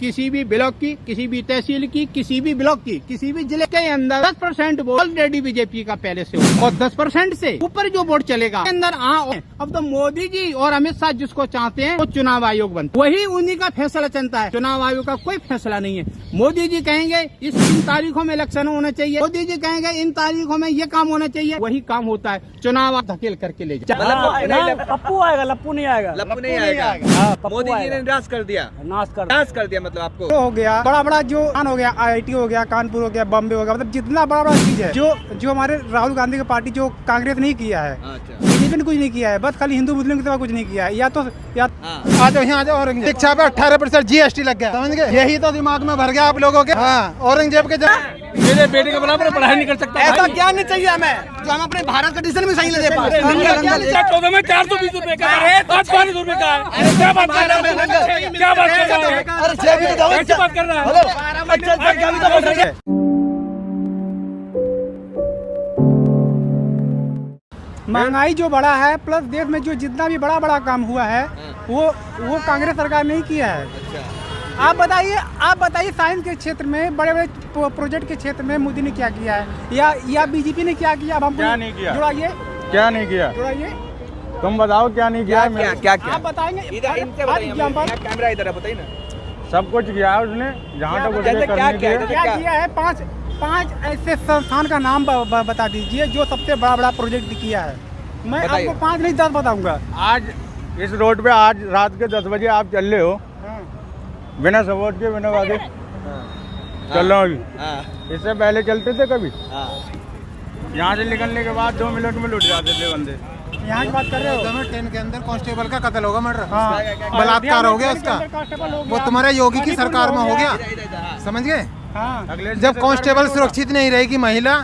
किसी भी ब्लॉक की, किसी भी तहसील की, किसी भी ब्लॉक की, किसी भी जिले के अंदर 10% वोट ऑलरेडी बीजेपी का पहले से हो और 10% से ऊपर जो वोट चलेगा अंदर अब तो मोदी जी और अमित शाह जिसको चाहते हैं वो चुनाव आयोग बनता, वही उन्हीं का फैसला चलता है। चुनाव आयोग का कोई फैसला नहीं है। मोदी जी कहेंगे इस 3 तारीखों में इलेक्शन होना चाहिए, मोदी जी कहेंगे इन तारीखों में ये काम होना चाहिए, वही काम होता है। चुनाव धकेल करके ले जाए। पप्पू आएगा, लप्पू नहीं आएगा, लप्पू नहीं आएगा। मोदी जी ने नाश कर दिया, नाश कर दिया। मतलब आपको हो गया बड़ा बड़ा जो हो गया, IIT हो गया, कानपुर हो गया, बॉम्बे हो गया, मतलब जितना बड़ा बड़ा चीज है जो हमारे राहुल गांधी की पार्टी जो कांग्रेस नहीं किया है, बीजेपी ने कुछ नहीं किया है, बस खाली हिंदू मुस्लिम की तरह कुछ नहीं किया है। या आ जाओ यहाँ आ जाओ। औरंगजेब शिक्षा पे 18% GST लग गया, समझ गए? यही तो दिमाग में भर गया आप लोगों के। हाँ, औरंगजेब के मेरे बेटे के बराबर पढ़ाई नहीं कर सकता। ऐसा क्या नहीं चाहिए हमें जो हम अपने भारत का डिसीजन में सही ले दे पाए। 14 में 420 रुपए का है, 540 रुपए का है। क्या बात कर रहा है? क्या बात कर रहा है? क्या बात कर रहा है? महंगाई जो बढ़ा है प्लस देश में जो जितना भी बड़ा बड़ा काम हुआ है वो कांग्रेस सरकार ने ही किया है। आप बताइए साइंस के क्षेत्र में बड़े बड़े प्रोजेक्ट के क्षेत्र में मोदी ने क्या किया है या बीजेपी ने क्या किया? अब हम क्या नहीं किया, जुड़ाइए, क्या नहीं किया, जुड़ाइए, तुम बताओ क्या नहीं किया। क्या आप बताएंगे। कैमरा इधर है, बताइए ना। सब कुछ किया है उसने, जहाँ तक उसने करने दिया। क्या किया है? पांच ऐसे संस्थान का नाम बता दीजिए जो सबसे बड़ा बड़ा प्रोजेक्ट किया है। मैं आपको 5 नहीं 10 बताऊंगा। आज इस रोड पे आज रात के 10 बजे आप चल रहे हो बिना सपोर्ट के, बिना वादे चल रहा हूँ अभी। इससे पहले चलते थे कभी? यहाँ से निकलने के बाद 2 मिनट में लुट जाते थे बंदे। यहाँ की बात कर रहे हो? ट्रेन के अंदर कांस्टेबल का कत्ल होगा, मर्डर, बलात्कार हो गया उसका, वो तुम्हारे योगी की सरकार में हो गया, समझ गए? जब कांस्टेबल सुरक्षित नहीं रहेगी महिला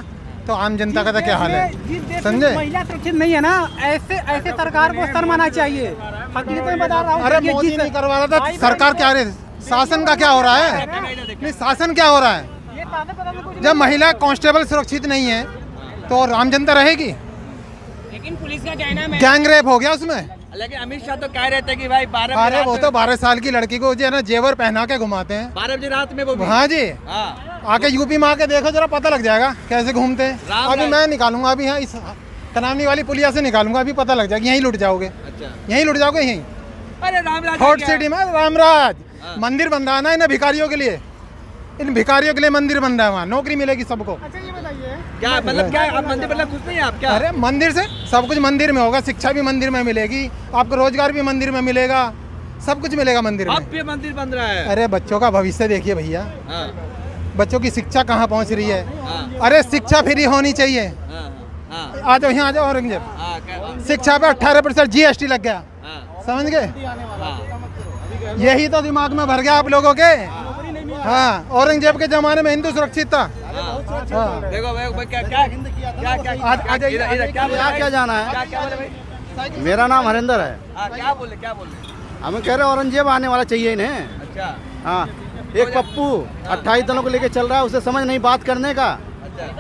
तो आम जनता का क्या हाल है, समझे? महिला सुरक्षित नहीं है ना, ऐसे सरकार को शर्माना चाहिए। हकीकत बता रहा हूँ। अरे मोदी नहीं करवा रहा था, सरकार क्या रही, शासन का क्या हो रहा है? नहीं, शासन क्या हो रहा है? जब महिला कांस्टेबल सुरक्षित नहीं है तो आम जनता रहेगी? लेकिन पुलिस का कहना है गैंग रेप हो गया उसमें। लेकिन अमित शाह तो कह रहे थे कि भाई 12 साल की लड़की को जो है ना जेवर पहना के घुमाते हैं 12 बजे रात में वो भी। हाँ जी, आके यूपी में आके देखो जरा, पता लग जाएगा कैसे घूमते हैं। अभी मैं निकालूंगा, अभी यहाँ इस तनावनी वाली पुलिया से निकालूंगा, अभी पता लग जाएगा। यहीं लुट जाओगे, यहीं लुट जाओगे, यहीं। अरे रामराज हॉट सिटी में रामराज मंदिर बन रहा है ना इन भिखारियों के लिए, इन भिखारियों के लिए मंदिर बन रहा है, वहाँ नौकरी मिलेगी सबको। अच्छा ये बताइए क्या मतलब, क्या आप मंदिर मतलब खुश नहीं है आप? क्या? अरे मंदिर से सब कुछ मंदिर में होगा, शिक्षा भी मंदिर में मिलेगी, आपको रोजगार भी मंदिर में मिलेगा, सब कुछ मिलेगा मंदिर में। अब भी मंदिर बन रहा है। अरे बच्चों का भविष्य देखिए भैया, बच्चों की शिक्षा कहाँ पहुँच रही है? अरे शिक्षा फ्री होनी चाहिए। आ जाओ यहाँ आ जाओ। औरंगजेब शिक्षा पे 18% GST लग गया, समझ गए? यही तो दिमाग में भर गया आप लोगों के। हाँ, औरंगजेब के जमाने में हिंदू सुरक्षित था। देखो क्या जाना है? मेरा नाम हरिंदर है। क्या बोले हमें कह रहे औरंगजेब आने वाला चाहिए इन्हें। अच्छा। हाँ, एक पप्पू 28 दलों को लेके चल रहा है, उसे समझ नहीं बात करने का,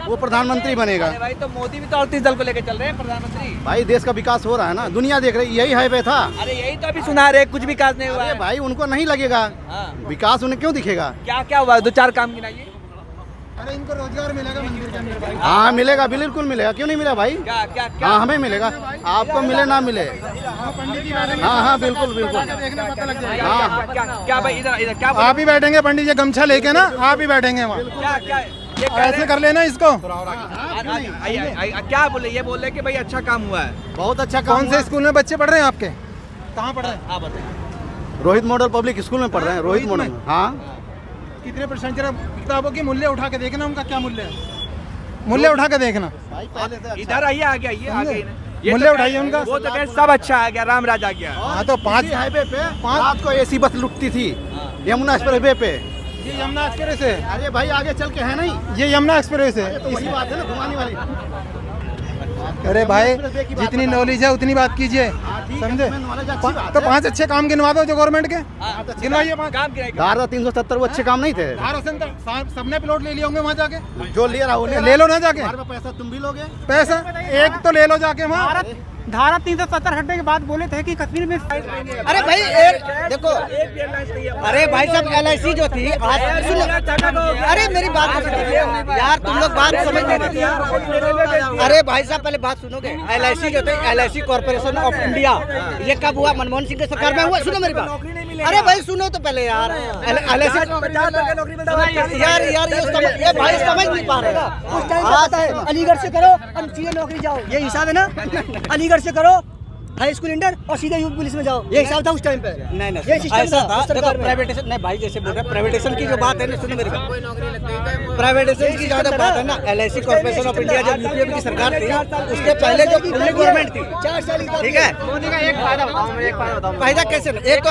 वो प्रधानमंत्री बनेगा। भाई तो मोदी भी तो 38 दल को लेके चल रहे हैं प्रधानमंत्री। भाई देश का विकास हो रहा है ना, दुनिया देख रही, यही हाईवे था। अरे यही तो अभी सुना रहे, कुछ विकास नहीं हुआ है। भाई उनको नहीं लगेगा विकास, उन्हें क्यों दिखेगा? क्या हुआ? 2-4 काम गिनाइए। अरे इनको रोजगार मिलेगा मंदिर के अंदर भाई। हाँ मिलेगा, बिल्कुल मिलेगा, क्यों नहीं मिलेगा भाई? क्या हाँ हमें मिलेगा, आपको मिले ना मिले। हाँ बिल्कुल क्या भाई इधर क्या आप ही बैठेंगे पंडित जी गमछा लेके ना, आप ही बैठेंगे वहाँ। ऐसे कर लेना इसको। क्या बोले? ये बोले कि भाई अच्छा काम हुआ है, बहुत अच्छा काम। कौन से स्कूल में बच्चे पढ़ रहे हैं आपके? कहाँ पढ़ रहे हैं? आप बताइए। रोहित मॉडल पब्लिक स्कूल में पढ़ रहे हैं। रोहित मॉडल। हाँ, कितने % जरा किताबों के मूल्य उठा के देखना, उनका क्या मूल्य है, मूल्य उठा के देखना। इधर आइए, आगे मूल्य उठाइए उनका। वो तो कहे सब अच्छा आ गया, रामराज आ गया। हाँ तो 5 हाईवे पे रात को AC बस लुटती थी यमुना एक्सप्रेस पे। ये यमुना एक्सप्रेस है। अरे भाई आगे चल के है नहीं, ये यमुना एक्सप्रेस है। तो वही बात है ना, घुमाने वाली। अरे भाई जितनी नॉलेज है उतनी बात कीजिए, समझे? तो 5 अच्छे काम गिनवा दो जो गवर्नमेंट के, गिनवाइए 5 काम गिनाएगा। धारा 370 वो अच्छे काम नहीं थे। सबने प्लॉट ले लिया होंगे वहाँ जाके, जो ले रहा हो ले लो ना जाके। पैसा तुम भी लोगे। पैसा एक तो ले लो जाके वहाँ। धारा 370 हटने के बाद बोले थे कि कश्मीर में अरे भाई देखो, अरे भाई साहब LIC जो थी आज सुनो, अरे मेरी बात यार, तुम लोग बात समझ नहीं। अरे भाई साहब पहले बात सुनोगे। LIC जो थे, LIC कॉर्पोरेशन ऑफ इंडिया, ये कब हुआ? मनमोहन सिंह की सरकार में हुआ। सुनो मेरी बात, अरे भाई सुनो तो पहले यार। LIC यार ये भाई समझ नहीं पा रहे। उस टाइम पे पता है, अलीगढ़ से करो और सीधे नौकरी जाओ, ये हिसाब है ना। अलीगढ़ से करो हाई स्कूल इंटर और सीधे यूपी पुलिस में जाओ, ये हिसाब था उस टाइम पे। नहीं ये सिस्टम था। देखो प्राइवेटेशन, नहीं भाई जैसे बोल रहे प्राइवेटेशन की जो बात है ना, सुनो मेरी बात, प्राइवेटेशन की ज्यादा बात है ना। LIC कॉर्पोरेशन ऑफ इंडिया जब यूपीए की सरकार थी, उसके पहले जो पब्लिक गवर्नमेंट थी, 4 साल ठीक है। मोदी का एक फायदा बताओ, मुझे एक फायदा बताओ। फायदा कैसे? एक तो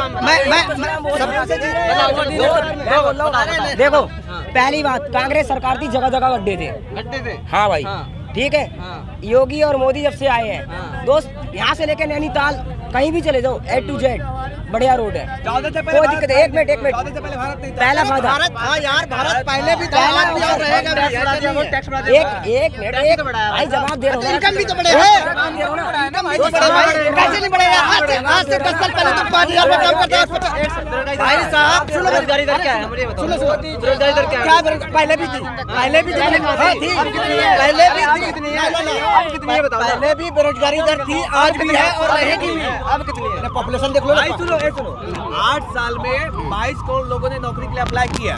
देखो, पहली बात, कांग्रेस सरकार थी, जगह जगह गड्ढे थे। हाँ भाई, ठीक है। योगी और मोदी जब से आए हैं दोस्त, यहाँ से लेके नैनीताल कहीं भी चले जाओ, A to Z बढ़िया रोड है, कोई दिक्कत है। एक मिनट पहला फायदा, हाँ यार, भारत पहले भी था, आज भी और रहेगा। एक मिनट भाई, जवाब दे रहा हूँ। इनकम भी तो बढ़े है, कैसे नहीं बढ़ेगा? आज से 10 साल पहले तो 5,000 रुपये काम करता है भाई साहब। सुनो, बेरोजगारी दर क्या है? सुनो, बेरोजगारी दर क्या है? पहले भी थी, पहले भी बेरोजगारी दर थी, आज भी है और रहेगी भी। अब कितनी है? पॉपुलेशन देख लो। सुनो, 8 साल में 22 करोड़ लोगों ने नौकरी के लिए अप्लाई किया।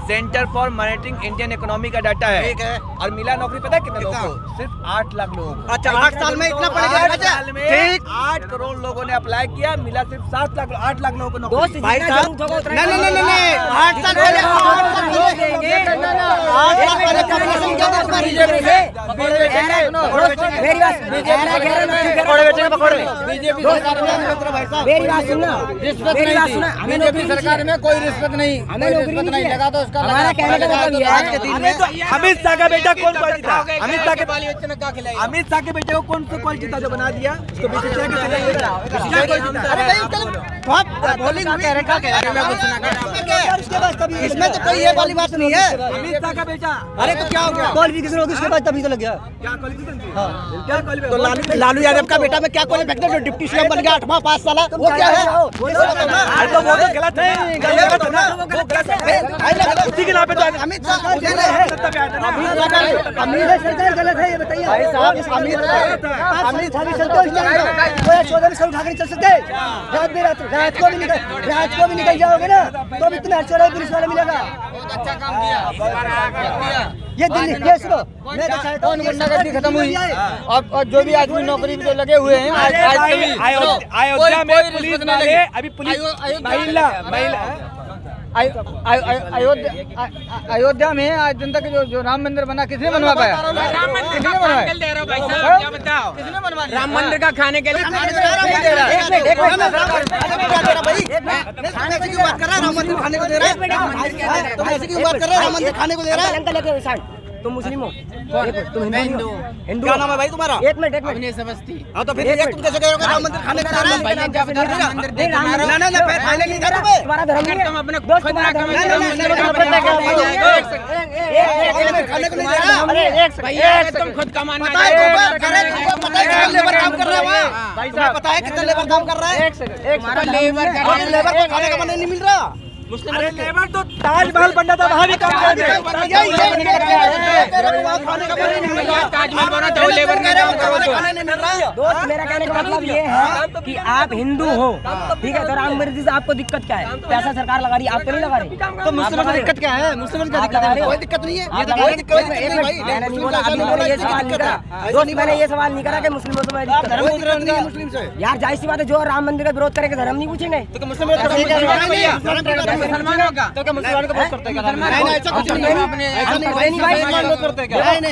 Centre for monitoring Indian economy का डाटा है, ठीक है। और मिला नौकरी पता है कितने लोगों को? सिर्फ 8 लाख लोगों को। अच्छा, 8 साल में इतना पड़ेगा? 8 साल में 8 करोड़ लोगों ने अप्लाई किया, मिला सिर्फ 8 लाख लोगों को नौकरी। भाई साहब नहीं, 8 साल पहले बीजेपी सरकार में कोई रिश्वत नहीं, हमें रिश्वत नहीं लगा तो उसका हमारा कहने का मतलब ये है। अमित शाह का बेटा कौन कॉल जीता? अमित शाह के बेटे को कौन सा कॉल जीता जो बना दिया? उसको इसमें तो कोई ये वाली बात नहीं है। अमित शाह का बेटा, अरे तो क्या हो गया? क्वालिफिकेशन होगी उसके बाद तभी तो लग गया। क्या क्वालिफिकेशन थी? क्या तो लालू यादव का बेटा में क्या क्वालिफिकेशन? जो डिप्टी सीएम बन गया 8वां 5 साल, वो क्या है? अरे तो वो तो गलत है, गलत है ना, वो गलत है। उसी के नाम पे तो अमित शाह को देना है। अमित सरकार गलत है, ये बताइए भाई साहब, अमित शाह भी चलते कोई 14 में से उठा कर नहीं चल सकते। रात को भी निकल जाओगे ना तो भी तुम्हें 14 पुलिस वाले मिलेगा। अच्छा काम किया। ये दिल्ली, ये सुनो, मैं तो चाहता हूँ गुंडागर्दी खत्म हुई और जो भी आदमी नौकरी पे लगे हुए हैं, अयोध्या में पुलिस वाले अभी पुलिस अयोध्या में आज जनता के जो राम मंदिर बना, किसने बनवा पाया? किसने बनवाया? राम मंदिर का खाने के लिए खाने को दे रहा है। राम मंदिर खाने को दे रहा है। तुम ऐसे क्यों बात कर रहे हो? राम मंदिर खाने को दे रहा है। तुम मुस्लिम हो? तुम हिंदू? क्या नाम है भाई तुम्हारा? एक मिनट समझती। हाँ तो फिर ये तुम कैसे कह रहे हो राम मंदिर खाने को दे रहा है? तुम्हारा धर्म नहीं है। खाने को नहीं दे रहा। तुम खुद कमाना पता है कितना लेबर काम कर रहा है वहाँ? पता है कितना लेबर काम कर रहा है? लेबर को खाने का मन नहीं मिल रहा। अरे लेबर तो ताजमहल बनना था, वहाँ भी काम कर रहे हैं। ताजमहल बना तो लेबर ने काम करो तो। दोस्त, मेरा कहने का मतलब ये है कि आप हिंदू हो, ठीक है, तो राम मंदिर से आपको दिक्कत क्या है? पैसा सरकार लगा रही है, आप तो नहीं लगा रही। तो मुस्लिम को दिक्कत क्या है? मुस्लिम को दिक्कत है? कोई दिक्कत नहीं है। ये तो कोई दिक्कत नहीं भाई। मैंने नहीं बोला, ये सवाल नहीं करा दोस्त, मैंने ये सवाल नहीं करा कि मुस्लिमों से दिक्कत नहीं है मुस्लिम से। यार जाहिर सी बात है, जो राम मंदिर का विरोध करेंगे धर्म नहीं पूछेंगे। तो मुस्लिम मुसलमानों का तो क्या मुसलमान को वोट करते हैं? नहीं, ऐसा कुछ नहीं है।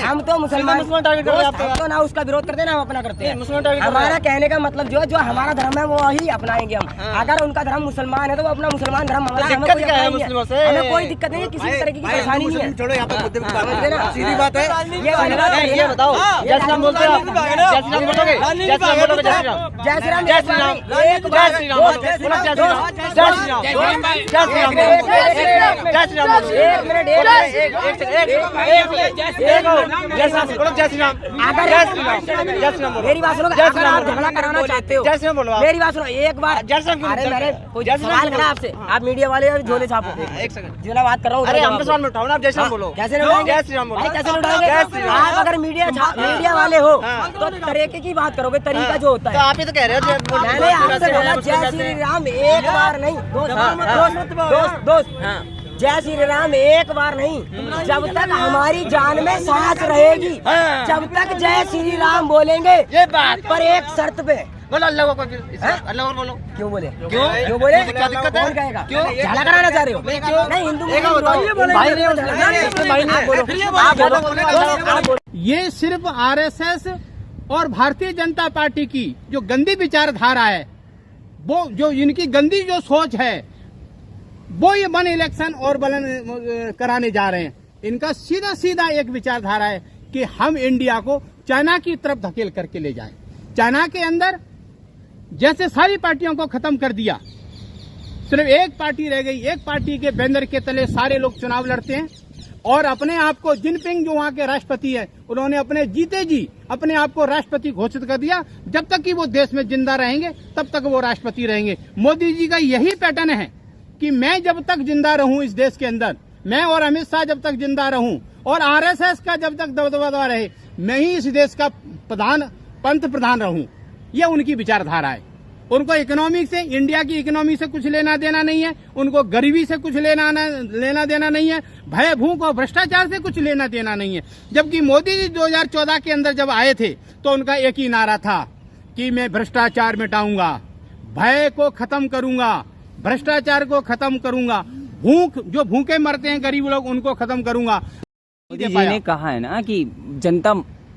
हम तो मुसलमान टारगेट करते हैं, तो ना उसका विरोध करते हैं ना हम अपना करते हैं। हमारा कहने का मतलब जो हमारा धर्म है वो ही अपनाएंगे हम। अगर उनका धर्म मुसलमान है तो वो अपना मुसलमान धर्म हमें कोई दिक्कत नहीं है, किसी भी तरह की परेशानी नहीं है। छोड़ो, यहाँ पे सीधी बात है। ये बताओ, जय श्री राम बोलते हैं आप? जय श्री राम बोलोगे? जय श्री राम बोलोगे? जय श्री राम, जय श्री राम, जय श्री राम, जय श्री राम, जय श्री राम, जय श्री राम, जय श्री राम, जय श्री राम, जय श्री राम, जय श्री राम, जय जय श्री राम बोलो। एक मिनट मेरी बात सुनो। अगर आप झगड़ा कराना चाहते हो, जय श्री राम बोलो। मेरी बात सुनो एक बार। जय श्री राम क्यों? अरे मैंने कोई सवाल करा आपसे, आप मीडिया वाले हो, झोले छापो। एक सेकंड, जो मैं बात कर रहा हूँ अरे हम तो सवाल में उठाओ ना, आप जय श्री राम बोलो। कैसे नहीं उठाएंगे? जय श्री राम बोलो। भाई कैसे नहीं उठाएंगे? जय श्री राम। आप अगर मीडिया वाले हो तो तरीके की बात करोगे, तरीका जो होता तो है। आप ही तो कह रहे हो। मैंने आपसे बोला जय श्री राम एक बार नहीं, दोस्त जय श्री राम एक बार नहीं, जब तक हमारी जान में सांस रहेगी जब तक जय श्री राम बोलेंगे। ये बात पर एक शर्त पे बोलो, अल्लाह को अल्लाह बोलो। क्यों बोले? क्यों बोले? क्या दिक्कत है? कौन कहेगा? क्यों झगड़ा कराना चाह रहे हो? नहीं हिंदू भाई ये सिर्फ आरएसएस और भारतीय जनता पार्टी की जो गंदी विचारधारा है, वो जो इनकी गंदी जो सोच है, वो ये वन इलेक्शन और कराने जा रहे हैं। इनका सीधा सीधा एक विचारधारा है कि हम इंडिया को चाइना की तरफ धकेल करके ले जाएं। चाइना के अंदर जैसे सारी पार्टियों को खत्म कर दिया, सिर्फ एक पार्टी रह गई। एक पार्टी के बैनर के तले सारे लोग चुनाव लड़ते हैं और अपने आप को जिनपिंग जो वहां के राष्ट्रपति है, उन्होंने अपने जीते जी अपने आप को राष्ट्रपति घोषित कर दिया। जब तक कि वो देश में जिंदा रहेंगे तब तक वो राष्ट्रपति रहेंगे। मोदी जी का यही पैटर्न है कि मैं जब तक जिंदा रहूं इस देश के अंदर, मैं और अमित शाह जब तक जिंदा रहूं और आरएसएस का जब तक दबदबा रहे, मैं ही इस देश का पंत प्रधान रहूं। ये उनकी विचारधारा है। उनको इकोनॉमिक से, इंडिया की इकोनॉमी से कुछ लेना देना नहीं है। उनको गरीबी से कुछ लेना देना नहीं है। भय भूख और भ्रष्टाचार से कुछ लेना देना नहीं है। जबकि मोदी जी 2014 के अंदर जब आए थे तो उनका एक ही नारा था कि मैं भ्रष्टाचार मिटाऊंगा, भय को खत्म करूंगा, भ्रष्टाचार को खत्म करूंगा, जो भूखे मरते हैं गरीब लोग उनको खत्म करूंगा। मोदी जी ने कहा है ना कि जनता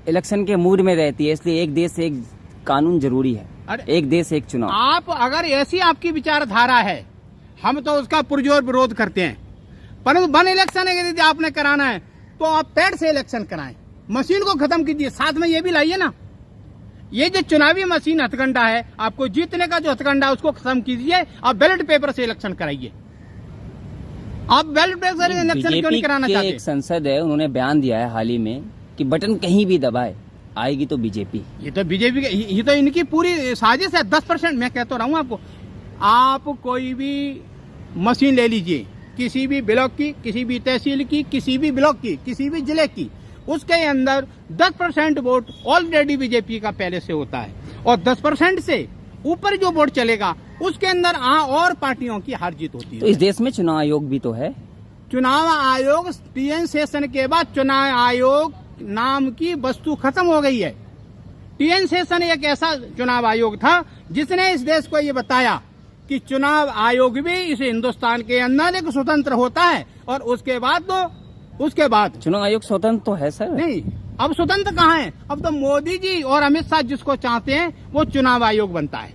इलेक्शन के मूड में रहती है, इसलिए एक देश एक कानून जरूरी है, एक देश एक चुनाव। आप अगर ऐसी आपकी विचारधारा है, हम तो उसका पुरजोर विरोध करते हैं, परंतु वन इलेक्शन यदि आपने कराना है तो आप पेड़ से इलेक्शन कराएं, मशीन को खत्म कीजिए। साथ में ये भी लाइए ना, ये जो चुनावी मशीन हथकंडा है, आपको जीतने का जो हथकंडा है उसको खत्म कीजिए। आप बैलेट पेपर से इलेक्शन कराइए। आप बैलेट पेपर से इलेक्शन क्यों नहीं कराना चाहते? एक संसद है, उन्होंने बयान दिया है हाल ही में कि बटन कहीं भी दबाए आएगी तो बीजेपी। ये तो बीजेपी, ये तो इनकी पूरी साजिश है। 10% मैं कहता रहा हूँ आपको। आप कोई भी मशीन ले लीजिए, किसी भी ब्लॉक की, किसी भी तहसील की, किसी भी ब्लॉक की, किसी भी जिले की, उसके अंदर 10% वोट ऑलरेडी बीजेपी का पहले से होता है और 10% से ऊपर जो वोट चलेगा उसके अंदर और पार्टियों की हार जीत होती है। तो इस देश में चुनाव आयोग भी तो है। चुनाव आयोग टीएन शेषन के बाद चुनाव आयोग नाम की वस्तु खत्म हो गई है। टीएन शेषन एक ऐसा चुनाव आयोग था जिसने इस देश को ये बताया कि चुनाव आयोग भी इस हिंदुस्तान के अंदर एक स्वतंत्र होता है और उसके बाद चुनाव आयोग स्वतंत्र तो है सर। नहीं, अब स्वतंत्र कहाँ है? अब तो मोदी जी और अमित शाह जिसको चाहते हैं वो चुनाव आयोग बनता है,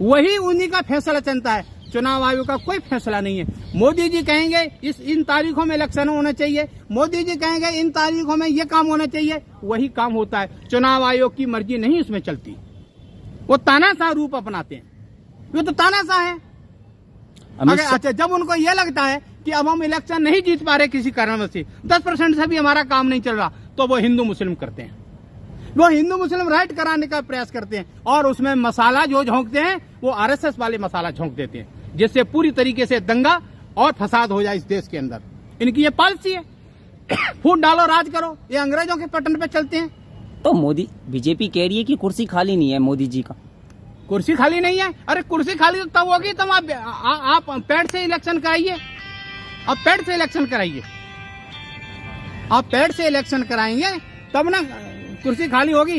वही उन्हीं का फैसला चलता है। चुनाव आयोग का कोई फैसला नहीं है। मोदी जी कहेंगे इन तारीखों में इलेक्शन होना चाहिए, मोदी जी कहेंगे इन तारीखों में ये काम होना चाहिए, वही काम होता है। चुनाव आयोग की मर्जी नहीं उसमें चलती। वो तानाशाह रूप अपनाते हैं। वो तो तानाशाह है। अच्छा, जब उनको ये लगता है कि अब हम इलेक्शन नहीं जीत पा रहे किसी कारण से, 10% से भी हमारा काम नहीं चल रहा, तो वो हिंदू मुस्लिम करते हैं। वो हिंदू मुस्लिम राइट कराने का प्रयास करते हैं और उसमें मसाला जो झोंकते हैं वो आरएसएस वाले मसाला झोंक देते हैं, जिससे पूरी तरीके से दंगा और फसाद हो जाए इस देश के अंदर। इनकी ये पॉलिसी है। फूट डालो राज करो, ये अंग्रेजों के पैटर्न पे चलते हैं। तो मोदी बीजेपी कह रही है कि कुर्सी खाली नहीं है मोदी जी का। कुर्सी खाली नहीं है? अरे कुर्सी खाली तो तब होगी तब आप पेड़ से इलेक्शन कराइए। आप पेड़ से इलेक्शन कराइए, आप पेड़ से इलेक्शन कराएंगे तब ना कुर्सी खाली होगी।